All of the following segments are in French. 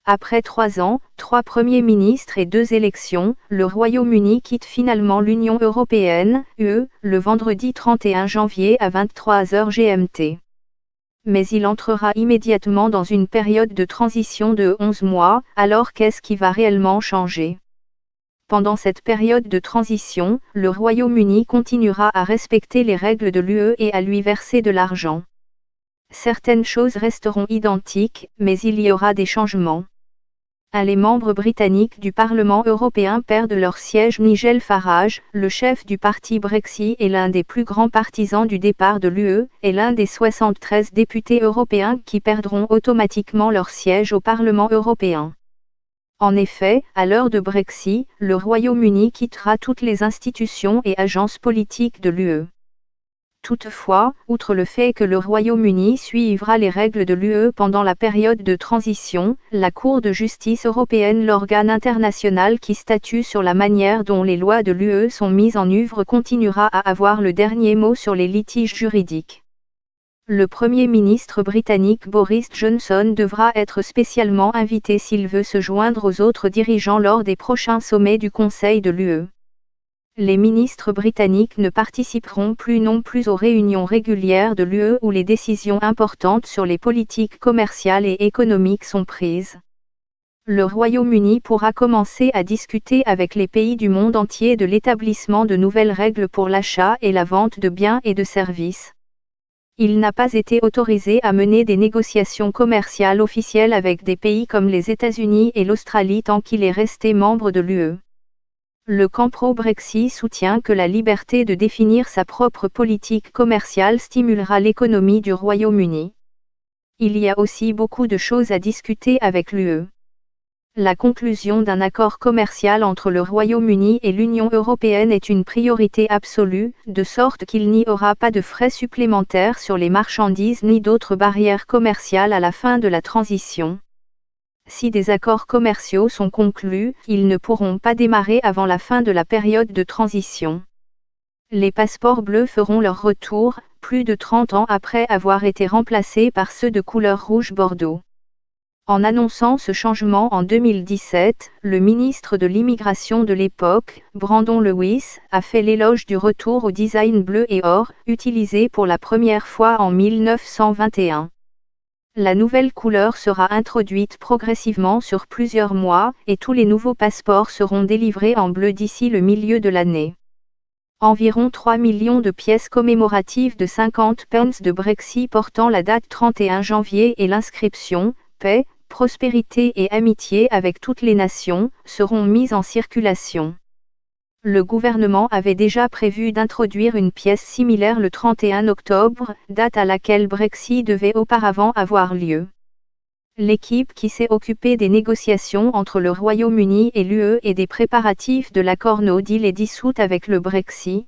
Après 3 ans, 3 premiers ministres et 2 élections, le Royaume-Uni quitte finalement l'Union européenne, UE, le vendredi 31 janvier à 23h GMT. Mais il entrera immédiatement dans une période de transition de 11 mois, alors qu'est-ce qui va réellement changer ? Pendant cette période de transition, le Royaume-Uni continuera à respecter les règles de l'UE et à lui verser de l'argent. Certaines choses resteront identiques, mais il y aura des changements. Les membres britanniques du Parlement européen perdent leur siège. Nigel Farage, le chef du parti Brexit et l'un des plus grands partisans du départ de l'UE, est l'un des 73 députés européens qui perdront automatiquement leur siège au Parlement européen. En effet, à l'heure de Brexit, le Royaume-Uni quittera toutes les institutions et agences politiques de l'UE. Toutefois, outre le fait que le Royaume-Uni suivra les règles de l'UE pendant la période de transition, la Cour de justice européenne, l'organe international qui statue sur la manière dont les lois de l'UE sont mises en œuvre, continuera à avoir le dernier mot sur les litiges juridiques. Le Premier ministre britannique Boris Johnson devra être spécialement invité s'il veut se joindre aux autres dirigeants lors des prochains sommets du Conseil de l'UE. Les ministres britanniques ne participeront plus non plus aux réunions régulières de l'UE où les décisions importantes sur les politiques commerciales et économiques sont prises. Le Royaume-Uni pourra commencer à discuter avec les pays du monde entier de l'établissement de nouvelles règles pour l'achat et la vente de biens et de services. Il n'a pas été autorisé à mener des négociations commerciales officielles avec des pays comme les États-Unis et l'Australie tant qu'il est resté membre de l'UE. Le camp pro-Brexit soutient que la liberté de définir sa propre politique commerciale stimulera l'économie du Royaume-Uni. Il y a aussi beaucoup de choses à discuter avec l'UE. La conclusion d'un accord commercial entre le Royaume-Uni et l'Union européenne est une priorité absolue, de sorte qu'il n'y aura pas de frais supplémentaires sur les marchandises ni d'autres barrières commerciales à la fin de la transition. Si des accords commerciaux sont conclus, ils ne pourront pas démarrer avant la fin de la période de transition. Les passeports bleus feront leur retour, plus de 30 ans après avoir été remplacés par ceux de couleur rouge-bordeaux. En annonçant ce changement en 2017, le ministre de l'Immigration de l'époque, Brandon Lewis, a fait l'éloge du retour au design bleu et or, utilisé pour la première fois en 1921. La nouvelle couleur sera introduite progressivement sur plusieurs mois, et tous les nouveaux passeports seront délivrés en bleu d'ici le milieu de l'année. Environ 3 millions de pièces commémoratives de 50 pence de Brexit portant la date 31 janvier et l'inscription « Paix, prospérité et amitié avec toutes les nations » seront mises en circulation. Le gouvernement avait déjà prévu d'introduire une pièce similaire le 31 octobre, date à laquelle Brexit devait auparavant avoir lieu. L'équipe qui s'est occupée des négociations entre le Royaume-Uni et l'UE et des préparatifs de l'accord No Deal est dissoute avec le Brexit.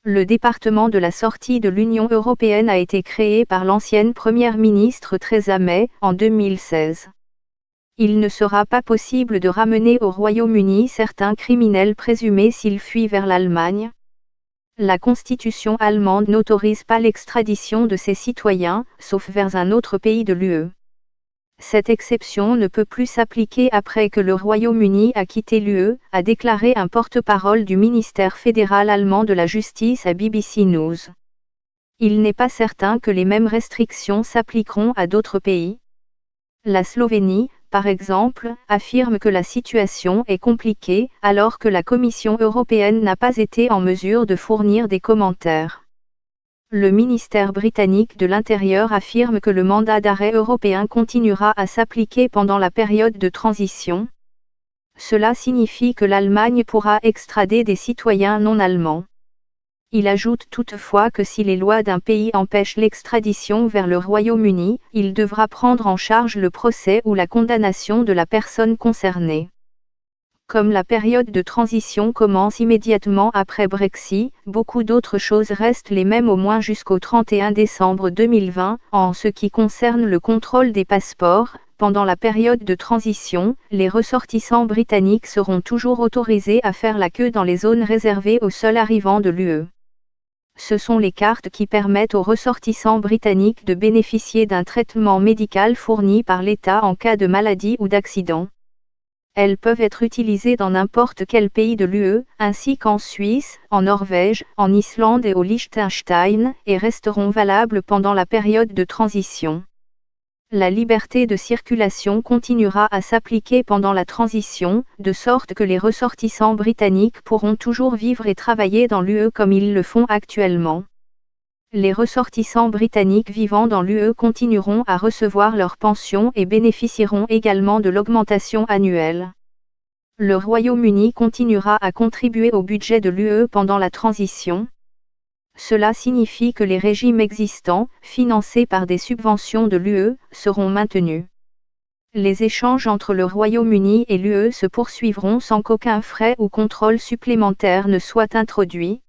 Le département de la sortie de l'Union européenne a été créé par l'ancienne première ministre Theresa May en 2016. Il ne sera pas possible de ramener au Royaume-Uni certains criminels présumés s'ils fuient vers l'Allemagne. La Constitution allemande n'autorise pas l'extradition de ses citoyens, sauf vers un autre pays de l'UE. Cette exception ne peut plus s'appliquer après que le Royaume-Uni a quitté l'UE, a déclaré un porte-parole du ministère fédéral allemand de la Justice à BBC News. Il n'est pas certain que les mêmes restrictions s'appliqueront à d'autres pays. La Slovénie, par exemple, affirme que la situation est compliquée, alors que la Commission européenne n'a pas été en mesure de fournir des commentaires. Le ministère britannique de l'Intérieur affirme que le mandat d'arrêt européen continuera à s'appliquer pendant la période de transition. Cela signifie que l'Allemagne pourra extrader des citoyens non allemands. Il ajoute toutefois que si les lois d'un pays empêchent l'extradition vers le Royaume-Uni, il devra prendre en charge le procès ou la condamnation de la personne concernée. Comme la période de transition commence immédiatement après Brexit, beaucoup d'autres choses restent les mêmes au moins jusqu'au 31 décembre 2020. En ce qui concerne le contrôle des passeports, pendant la période de transition, les ressortissants britanniques seront toujours autorisés à faire la queue dans les zones réservées aux seuls arrivants de l'UE. Ce sont les cartes qui permettent aux ressortissants britanniques de bénéficier d'un traitement médical fourni par l'État en cas de maladie ou d'accident. Elles peuvent être utilisées dans n'importe quel pays de l'UE, ainsi qu'en Suisse, en Norvège, en Islande et au Liechtenstein, et resteront valables pendant la période de transition. La liberté de circulation continuera à s'appliquer pendant la transition, de sorte que les ressortissants britanniques pourront toujours vivre et travailler dans l'UE comme ils le font actuellement. Les ressortissants britanniques vivant dans l'UE continueront à recevoir leur pension et bénéficieront également de l'augmentation annuelle. Le Royaume-Uni continuera à contribuer au budget de l'UE pendant la transition. Cela signifie que les régimes existants, financés par des subventions de l'UE, seront maintenus. Les échanges entre le Royaume-Uni et l'UE se poursuivront sans qu'aucun frais ou contrôle supplémentaire ne soit introduit.